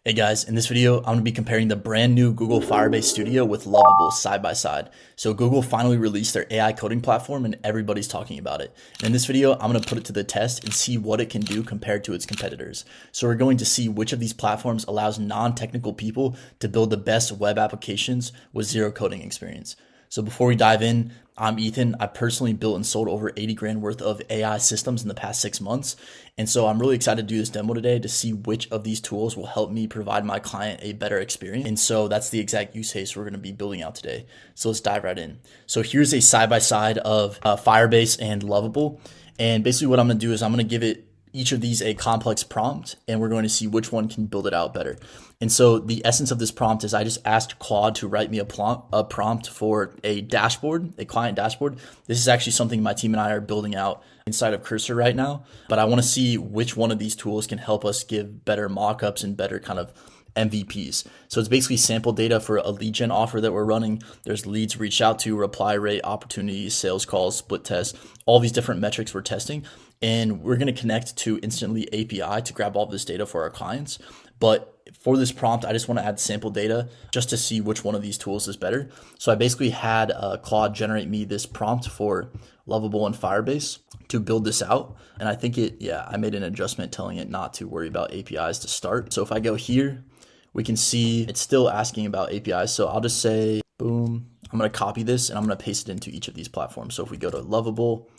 Hey guys, in this video, I'm going to be comparing the brand new Google Firebase Studio with Lovable side by side. So Google finally released their AI coding platform and everybody's talking about it. And in this video, I'm going to put it to the test and see what it can do compared to its competitors. So we're going to see which of these platforms allows non-technical people to build the best web applications with zero coding experience. So before we dive in, I'm Ethan. I personally built and sold over 80 grand worth of AI systems in the past 6 months. And so I'm really excited to do this demo today to see which of these tools will help me provide my client a better experience. And so that's the exact use case we're going to be building out today. So let's dive right in. So here's a side-by-side of Firebase and Lovable. And basically what I'm going to do is I'm going to give it each of these a complex prompt, and we're going to see which one can build it out better. And so the essence of this prompt is I just asked Claude to write me a prompt for a dashboard, a client dashboard. This is actually something my team and I are building out inside of Cursor right now, but I want to see which one of these tools can help us give better mockups and better kind of MVPs. So it's basically sample data for a lead gen offer that we're running. There's leads reached out to, reply rate, opportunities, sales calls, split tests, all these different metrics we're testing. And we're going to connect to Instantly API to grab all this data for our clients. But for this prompt, I just want to add sample data just to see which one of these tools is better. So I basically had Claude generate me this prompt for Lovable and Firebase to build this out. And I think I made an adjustment telling it not to worry about APIs to start. So if I go here, we can see it's still asking about APIs. So I'll just say, boom, I'm going to copy this and I'm going to paste it into each of these platforms. So if we go to Lovable,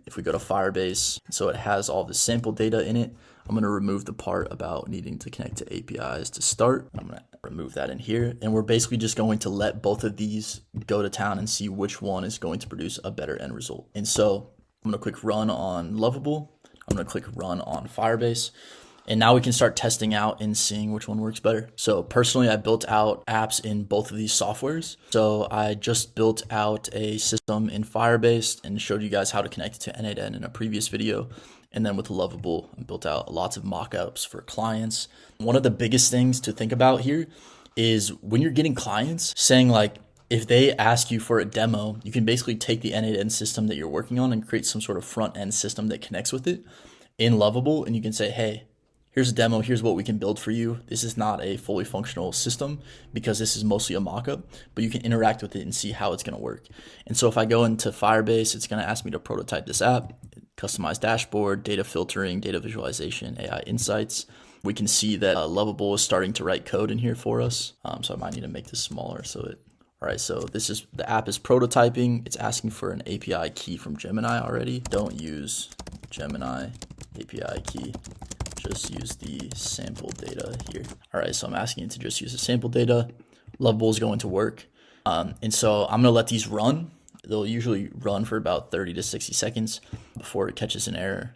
if we go to Firebase, so it has all the sample data in it. I'm going to remove the part about needing to connect to APIs to start. I'm going to remove that in here. And we're basically just going to let both of these go to town and see which one is going to produce a better end result. And so I'm going to click run on Lovable. I'm going to click run on Firebase. And now we can start testing out and seeing which one works better. So personally, I built out apps in both of these softwares. So I just built out a system in Firebase and showed you guys how to connect it to N8N in a previous video. And then with Lovable, I built out lots of mockups for clients. One of the biggest things to think about here is when you're getting clients saying like, if they ask you for a demo, you can basically take the N8N system that you're working on and create some sort of front end system that connects with it in Lovable. And you can say, hey, here's a demo, here's what we can build for you. This is not a fully functional system because this is mostly a mockup, but you can interact with it and see how it's gonna work. And so if I go into Firebase, it's gonna ask me to prototype this app, customize dashboard, data filtering, data visualization, AI insights. We can see that Lovable is starting to write code in here for us. So I might need to make this smaller all right, so the app is prototyping. It's asking for an API key from Gemini already. Don't use Gemini API key. Just use the sample data here. All right, so I'm asking it to just use the sample data. Lovable is going to work. And so I'm gonna let these run. They'll usually run for about 30 to 60 seconds before it catches an error.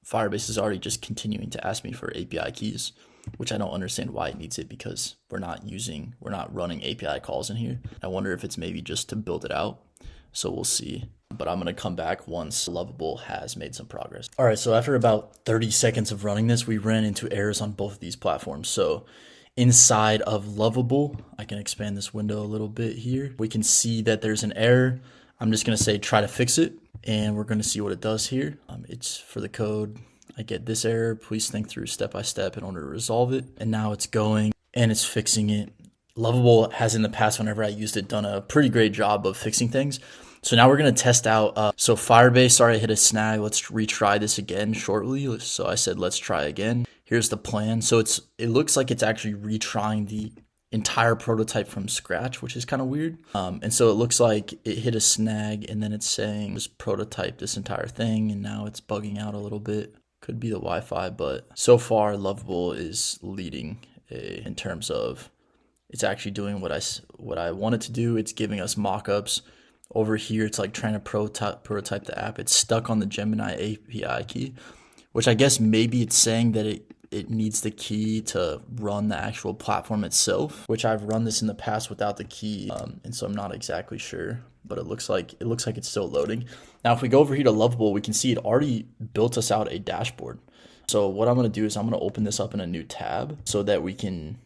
Firebase is already just continuing to ask me for API keys, which I don't understand why it needs it because we're not running API calls in here. I wonder if it's maybe just to build it out. So we'll see. But I'm going to come back once Lovable has made some progress. All right, so after about 30 seconds of running this, we ran into errors on both of these platforms. So inside of Lovable, I can expand this window a little bit here. We can see that there's an error. I'm just going to say try to fix it, and we're going to see what it does here. It's for the code. I get this error. Please think through step by step in order to resolve it. And now it's going and it's fixing it. Lovable has in the past, whenever I used it, done a pretty great job of fixing things. So now we're going to test out. So Firebase, sorry, I hit a snag. Let's retry this again shortly. So I said, let's try again. Here's the plan. So it looks like it's actually retrying the entire prototype from scratch, which is kind of weird. And so it looks like it hit a snag and then it's saying just prototype this entire thing. And now it's bugging out a little bit. Could be the Wi-Fi, but so far Lovable is leading in terms of it's actually doing what I want it to do. It's giving us mockups. Over here, it's like trying to prototype the app. It's stuck on the Gemini API key, which I guess maybe it's saying that it needs the key to run the actual platform itself, which I've run this in the past without the key. And so I'm not exactly sure, but it looks like it's still loading. Now, if we go over here to Lovable, we can see it already built us out a dashboard. So what I'm going to do is I'm going to open this up in a new tab so that we can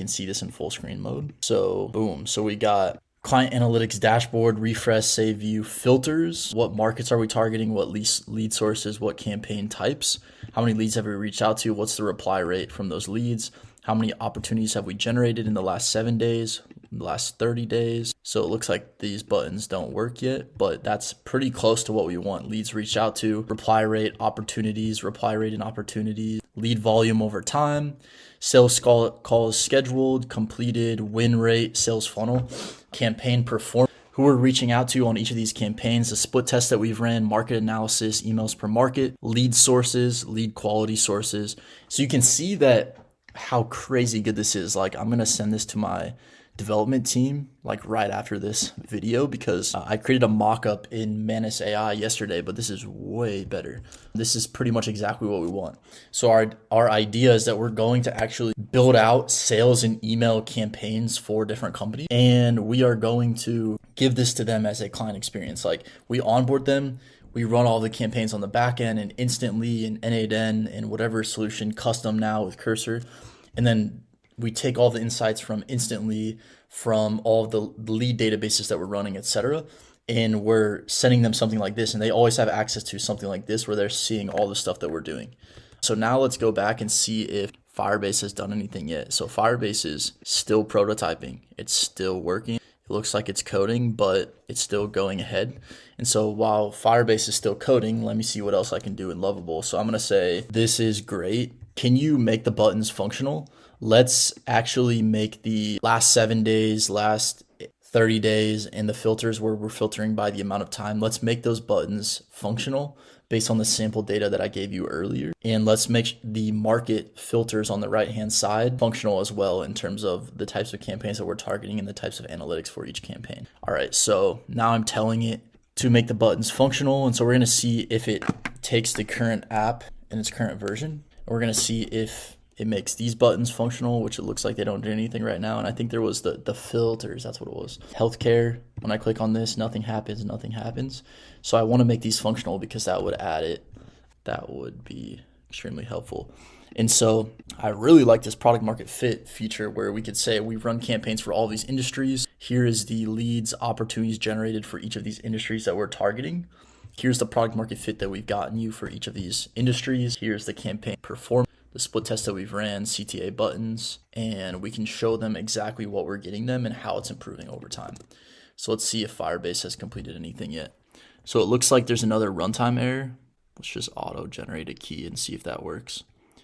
see this in full screen mode. So boom. So we got client analytics dashboard, refresh, save view, filters. What markets are we targeting? What lead sources? What campaign types? How many leads have we reached out to? What's the reply rate from those leads? How many opportunities have we generated in the last 7 days, the last 30 days? So it looks like these buttons don't work yet, but that's pretty close to what we want. Leads reached out to, reply rate, opportunities, reply rate and opportunities, lead volume over time, sales calls scheduled, completed, win rate, sales funnel, campaign performance, who we're reaching out to on each of these campaigns, the split test that we've ran, market analysis, emails per market, lead sources, lead quality sources. So you can see that how crazy good this is. Like, I'm going to send this to my development team like right after this video, because I created a mock-up in Manus AI yesterday, but this is way better. This is pretty much exactly what we want. So our idea is that we're going to actually build out sales and email campaigns for different companies, and we are going to give this to them as a client experience. Like, we onboard them, we run all the campaigns on the back end and instantly in N8N and whatever solution, custom now with Cursor. And then we take all the insights from instantly, from all the lead databases that we're running, etc. And we're sending them something like this. And they always have access to something like this where they're seeing all the stuff that we're doing. So now let's go back and see if Firebase has done anything yet. So Firebase is still prototyping. It's still working. It looks like it's coding, but it's still going ahead. And so while Firebase is still coding, let me see what else I can do in Lovable. So I'm going to say, this is great. Can you make the buttons functional? Let's actually make the last 7 days, last 30 days, and the filters where we're filtering by the amount of time. Let's make those buttons functional based on the sample data that I gave you earlier. And let's make the market filters on the right-hand side functional as well in terms of the types of campaigns that we're targeting and the types of analytics for each campaign. All right, so now I'm telling it to make the buttons functional. And so we're gonna see if it takes the current app in its current version. We're gonna see if it makes these buttons functional, which it looks like they don't do anything right now. And I think there was the filters, that's what it was. Healthcare, when I click on this, nothing happens, nothing happens. So I wanna make these functional because that would add it. That would be extremely helpful. And so I really like this product market fit feature where we could say we run campaigns for all these industries. Here is the leads, opportunities generated for each of these industries that we're targeting. Here's the product market fit that we've gotten you for each of these industries. Here's the campaign performance, the split test that we've ran, CTA buttons, and we can show them exactly what we're getting them and how it's improving over time. So let's see if Firebase has completed anything yet. So it looks like there's another runtime error. Let's just auto-generate a key and see if that works.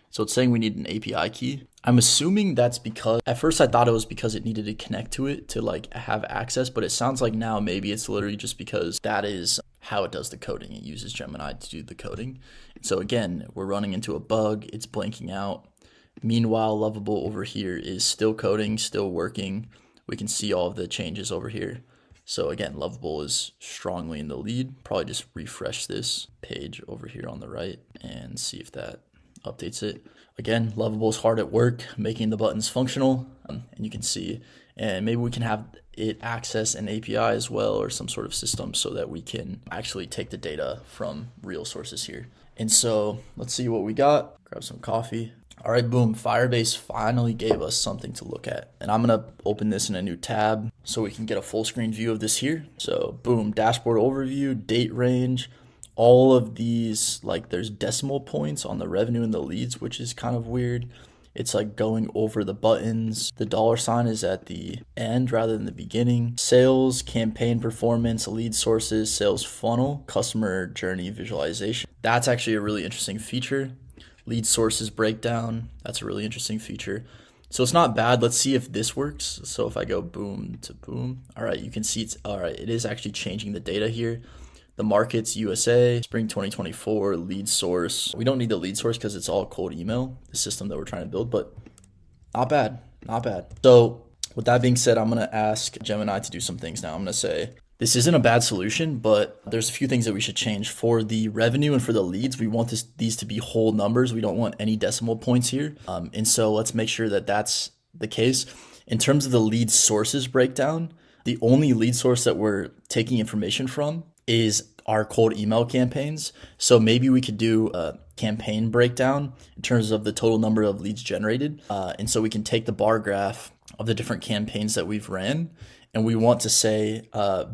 So it's saying we need an API key. I'm assuming that's because, at first I thought it was because it needed to connect to it to like have access, but it sounds like now maybe it's literally just because that is how it does the coding. It uses Gemini to do the coding. So again, we're running into a bug, it's blanking out. Meanwhile, Lovable over here is still coding, still working. We can see all of the changes over here. So again, Lovable is strongly in the lead. Probably just refresh this page over here on the right and see if that updates it. Again, Lovable is hard at work making the buttons functional, and you can see, and maybe we can have it access an API as well or some sort of system so that we can actually take the data from real sources here. And so let's see what we got. Grab some coffee. All right, boom, Firebase finally gave us something to look at. And I'm gonna open this in a new tab so we can get a full screen view of this here. So boom, dashboard overview, date range, all of these, like there's decimal points on the revenue and the leads, which is kind of weird. It's like going over the buttons. The $ is at the end rather than the beginning. Sales, campaign performance, lead sources, sales funnel, customer journey visualization. That's actually a really interesting feature. Lead sources breakdown, that's a really interesting feature. So it's not bad. Let's see if this works. So if I go boom to boom, all right, you can see it's, all right, it is actually changing the data here. The markets, USA, spring 2024, lead source. We don't need the lead source because it's all cold email, the system that we're trying to build, but not bad, not bad. So with that being said, I'm gonna ask Gemini to do some things now. I'm gonna say, this isn't a bad solution, but there's a few things that we should change. For the revenue and for the leads, we want these to be whole numbers. We don't want any decimal points here. And so let's make sure that that's the case. In terms of the lead sources breakdown, the only lead source that we're taking information from is our cold email campaigns. So maybe we could do a campaign breakdown in terms of the total number of leads generated. And so we can take the bar graph of the different campaigns that we've ran, and we want to say,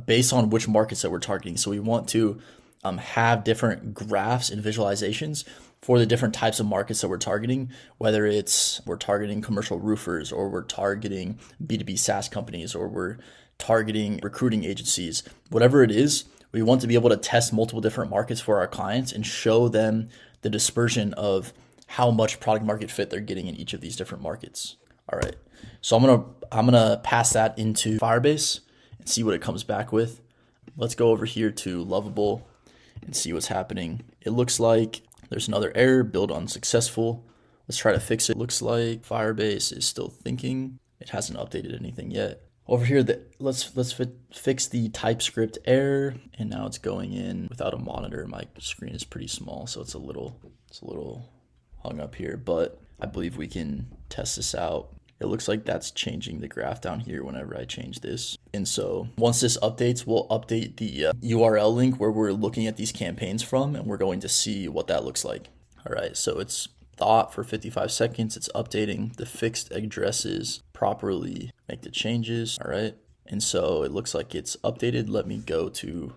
based on which markets that we're targeting. So we want to have different graphs and visualizations for the different types of markets that we're targeting, whether it's we're targeting commercial roofers, or we're targeting B2B SaaS companies, or we're targeting recruiting agencies, whatever it is, we want to be able to test multiple different markets for our clients and show them the dispersion of how much product market fit they're getting in each of these different markets. All right, so I'm gonna pass that into Firebase and see what it comes back with. Let's go over here to Lovable and see what's happening. It looks like there's another error, build unsuccessful. Let's try to fix it. Looks like Firebase is still thinking. It hasn't updated anything yet. Over here, let's fix the TypeScript error, and now it's going in without a monitor. My screen is pretty small, so it's a little hung up here, but I believe we can test this out. It looks like that's changing the graph down here whenever I change this. And so once this updates, we'll update the URL link where we're looking at these campaigns from, and we're going to see what that looks like. All right, so it's thought for 55 seconds. It's updating the fixed addresses properly. Make the changes. All right. And so it looks like it's updated. Let me go to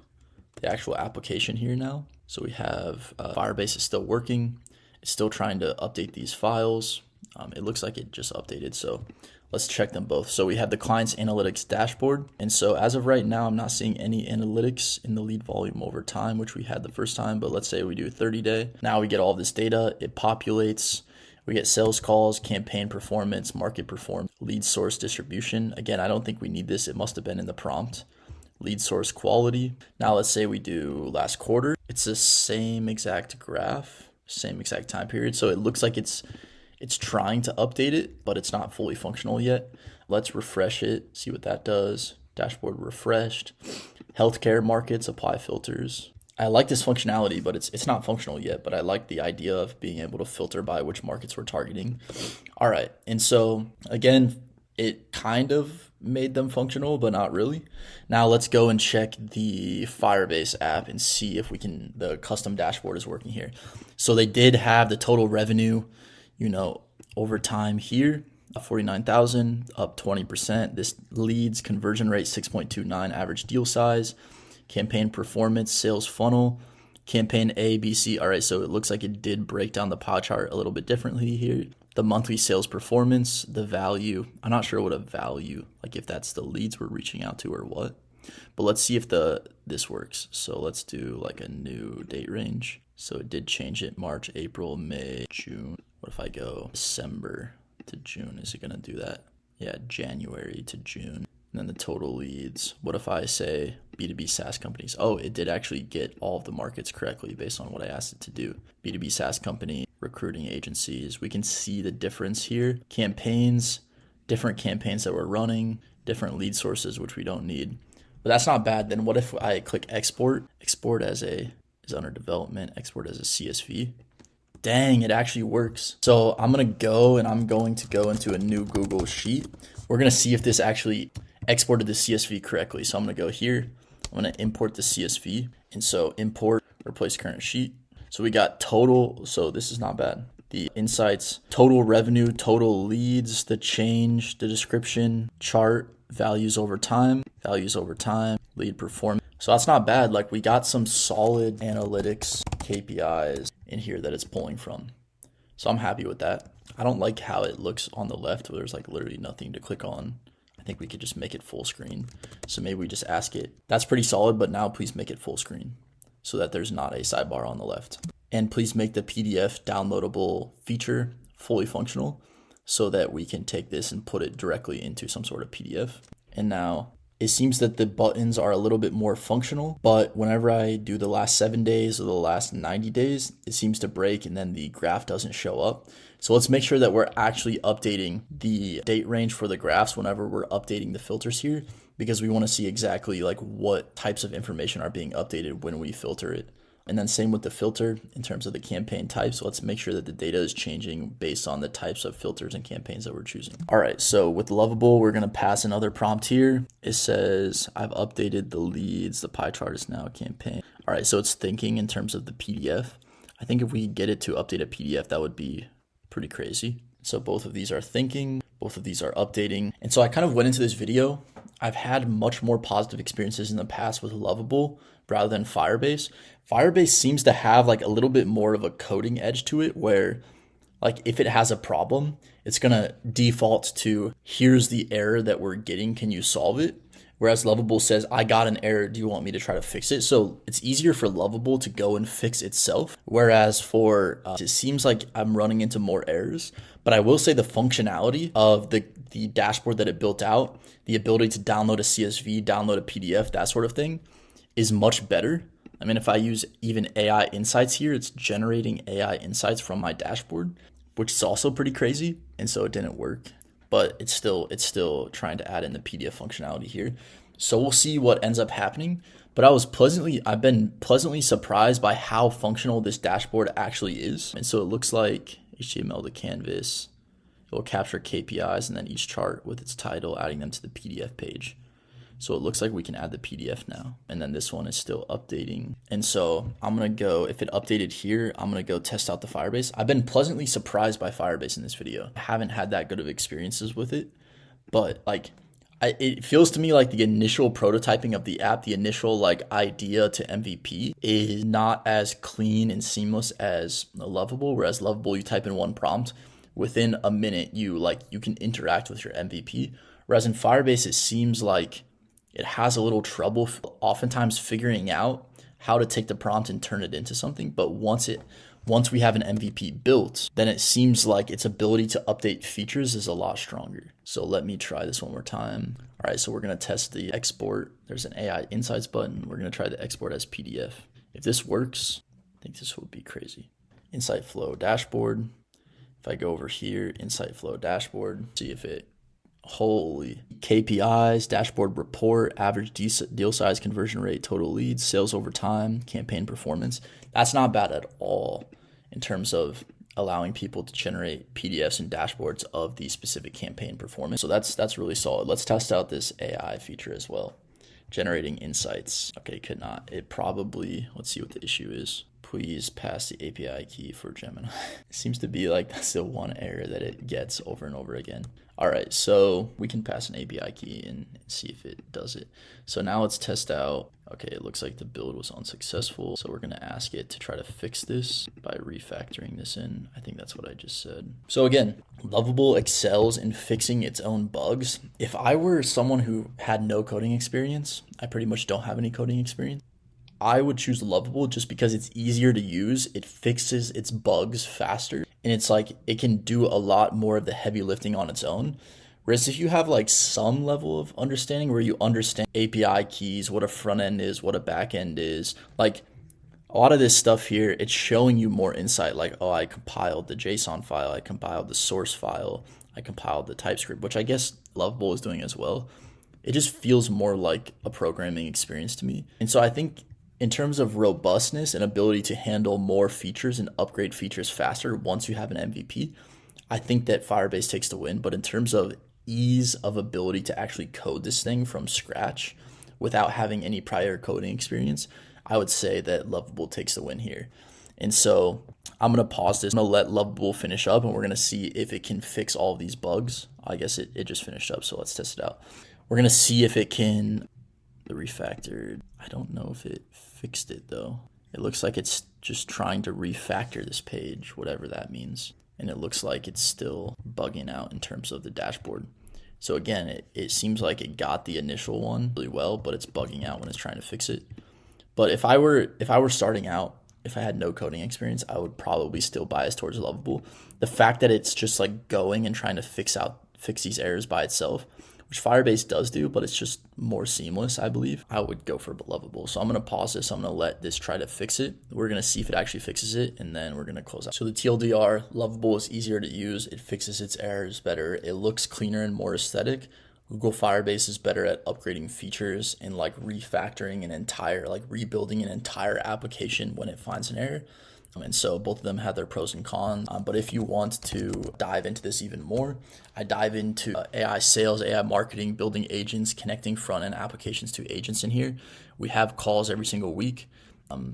the actual application here now. So we have Firebase is still working. It's still trying to update these files. It looks like it just updated. So let's check them both. So we have the client's analytics dashboard. And so as of right now, I'm not seeing any analytics in the lead volume over time, which we had the first time. But let's say we do 30-day. Now we get all this data. It populates. We get sales calls, campaign performance, market performance, lead source distribution. Again, I don't think we need this. It must have been in the prompt. Lead source quality. Now let's say we do last quarter. It's the same exact graph, same exact time period. So it looks like it's trying to update it, but it's not fully functional yet. Let's refresh it, see what that does. Dashboard refreshed. Healthcare markets, apply filters. I like this functionality, but it's not functional yet, but I like the idea of being able to filter by which markets we're targeting. All right, and so again, it kind of made them functional, but not really. Now let's go and check the Firebase app and see if the custom dashboard is working here. So they did have the total revenue, over time here, 49,000, up 20%. This leads conversion rate 6.29, average deal size, campaign performance, sales funnel, campaign A, B, C. All right, so it looks like it did break down the pie chart a little bit differently here. The monthly sales performance, the value. I'm not sure what a value, like if that's the leads we're reaching out to or what. But let's see if this works. So let's do like a new date range. So it did change it March, April, May, June. What if I go December to June? Is it going to do that? Yeah, January to June. And then the total leads. What if I say B2B SaaS companies? Oh, it did actually get all of the markets correctly based on what I asked it to do. B2B SaaS company, recruiting agencies. We can see the difference here. Campaigns, different campaigns that we're running, different lead sources, which we don't need. But that's not bad. Then what if I click export? Export is under development, export as a CSV. Dang, it actually works. So I'm going to go into a new Google Sheet. We're going to see if this actually exported the CSV correctly. So I'm going to go here. I'm going to import the CSV. And so import, replace current sheet. So we got total. So this is not bad. The insights, total revenue, total leads, the change, the description, chart, values over time, lead performance. So that's not bad. Like we got some solid analytics KPIs in here that it's pulling from. So I'm happy with that. I don't like how it looks on the left where there's like literally nothing to click on. I think we could just make it full screen. So maybe we just ask it. That's pretty solid, but now please make it full screen so that there's not a sidebar on the left. And please make the PDF downloadable feature fully functional so that we can take this and put it directly into some sort of PDF. And now it seems that the buttons are a little bit more functional, but whenever I do the last 7 days or the last 90 days, it seems to break and then the graph doesn't show up. So let's make sure that we're actually updating the date range for the graphs whenever we're updating the filters here, because we want to see exactly like what types of information are being updated when we filter it. And then same with the filter in terms of the campaign types. So let's make sure that the data is changing based on the types of filters and campaigns that we're choosing. All right, so with Lovable, we're gonna pass another prompt here. It says, I've updated the leads. The pie chart is now a campaign. All right, so it's thinking in terms of the PDF. I think if we get it to update a PDF, that would be pretty crazy. So both of these are thinking, both of these are updating. And so I kind of went into this video I've had much more positive experiences in the past with Lovable rather than Firebase. Firebase seems to have like a little bit more of a coding edge to it where like if it has a problem, it's gonna default to here's the error that we're getting, can you solve it? Whereas Lovable says, I got an error, do you want me to try to fix it? So it's easier for Lovable to go and fix itself. Whereas for, it seems like I'm running into more errors. But I will say the functionality of the dashboard that it built out, the ability to download a CSV, download a PDF, that sort of thing, is much better. I mean, if I use even AI insights here, it's generating AI insights from my dashboard, which is also pretty crazy. And so it didn't work. But it's still trying to add in the PDF functionality here. So we'll see what ends up happening. But I've been pleasantly surprised by how functional this dashboard actually is. And so it looks like HTML to Canvas. It will capture KPIs and then each chart with its title, adding them to the PDF page. So it looks like we can add the PDF now. And then this one is still updating. And so I'm going to go, if it updated here, I'm going to go test out the Firebase. I've been pleasantly surprised by Firebase in this video. I haven't had that good of experiences with it, but like it feels to me like the initial prototyping of the app, the initial like idea to MVP is not as clean and seamless as Lovable. Whereas Lovable, you type in one prompt, within a minute, you can interact with your MVP. Whereas in Firebase, it seems like it has a little trouble oftentimes figuring out how to take the prompt and turn it into something. But once we have an MVP built, then it seems like its ability to update features is a lot stronger. So let me try this one more time. All right, so we're gonna test the export. There's an AI Insights button. We're gonna try the export as PDF. If this works, I think this would be crazy. Insight Flow Dashboard. If I go over here, Insight Flow Dashboard, see if it, holy KPIs, dashboard report, average deal size, conversion rate, total leads, sales over time, campaign performance. That's not bad at all in terms of allowing people to generate PDFs and dashboards of the specific campaign performance. So that's really solid. Let's test out this AI feature as well. Generating insights. Okay, could not. It probably, let's see what the issue is. Please pass the API key for Gemini. It seems to be like that's the one error that it gets over and over again. All right, so we can pass an API key and see if it does it. So now let's test out. Okay, it looks like the build was unsuccessful. So we're gonna ask it to try to fix this by refactoring this in. I think that's what I just said. So again, Lovable excels in fixing its own bugs. If I were someone who had no coding experience, I pretty much don't have any coding experience, I would choose Lovable just because it's easier to use. It fixes its bugs faster. And it's like it can do a lot more of the heavy lifting on its own. Whereas if you have like some level of understanding where you understand API keys, what a front end is, what a back end is, like a lot of this stuff here, it's showing you more insight. Like, oh, I compiled the JSON file, I compiled the source file, I compiled the TypeScript, which I guess Lovable is doing as well. It just feels more like a programming experience to me. And so I think in terms of robustness and ability to handle more features and upgrade features faster once you have an MVP, I think that Firebase takes the win. But in terms of ease of ability to actually code this thing from scratch without having any prior coding experience, I would say that Lovable takes the win here. And so I'm going to pause this. I'm going to let Lovable finish up and we're going to see if it can fix all of these bugs. I guess it just finished up, so let's test it out. We're going to see if it can, the refactored. I don't know if it fixed it though. It looks like it's just trying to refactor this page, whatever that means. And it looks like it's still bugging out in terms of the dashboard. So again, it seems like it got the initial one really well, but it's bugging out when it's trying to fix it. But if I were starting out, if I had no coding experience, I would probably still bias towards Lovable. The fact that it's just like going and trying to fix these errors by itself, which Firebase does do, but it's just more seamless, I believe, I would go for Lovable. So I'm going to pause this. I'm going to let this try to fix it. We're going to see if it actually fixes it, and then we're going to close out. So the TLDR, Lovable is easier to use. It fixes its errors better. It looks cleaner and more aesthetic. Google Firebase is better at upgrading features and like refactoring an entire, like rebuilding an entire application when it finds an error. And so both of them have their pros and cons. But if you want to dive into this even more, I dive into AI sales, AI marketing, building agents, connecting front-end applications to agents in here. We have calls every single week.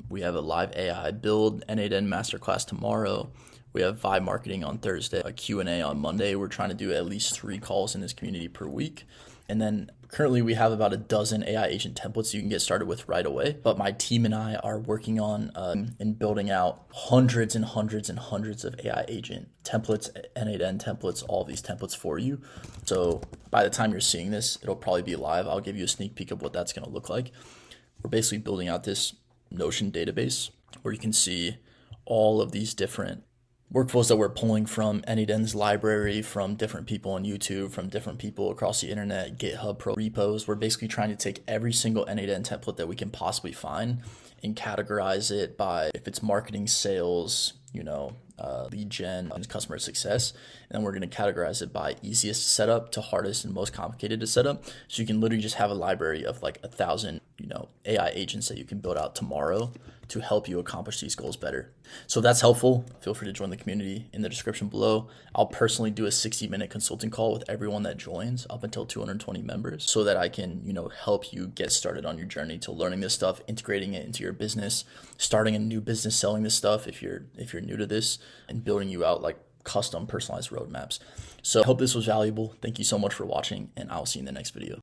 We have a live AI build, N8N masterclass tomorrow. We have vibe marketing on Thursday, a Q&A on Monday. We're trying to do at least 3 calls in this community per week. And then currently we have about a dozen AI agent templates you can get started with right away. But my team and I are working on and building out hundreds and hundreds and hundreds of AI agent templates, N8N templates, all these templates for you. So by the time you're seeing this, it'll probably be live. I'll give you a sneak peek of what that's going to look like. We're basically building out this Notion database where you can see all of these different workflows that we're pulling from N8N's library, from different people on YouTube, from different people across the internet, GitHub Pro repos. We're basically trying to take every single N8N template that we can possibly find and categorize it by if it's marketing, sales, lead gen, and customer success. And then we're going to categorize it by easiest to set up to hardest and most complicated to set up. So you can literally just have a library of like 1,000, AI agents that you can build out tomorrow to help you accomplish these goals better. So if that's helpful, feel free to join the community in the description below. I'll personally do a 60-minute consulting call with everyone that joins up until 220 members so that I can, help you get started on your journey to learning this stuff, integrating it into your business, starting a new business, selling this stuff if you're new to this, and building you out like custom personalized roadmaps. So I hope this was valuable. Thank you so much for watching, and I'll see you in the next video.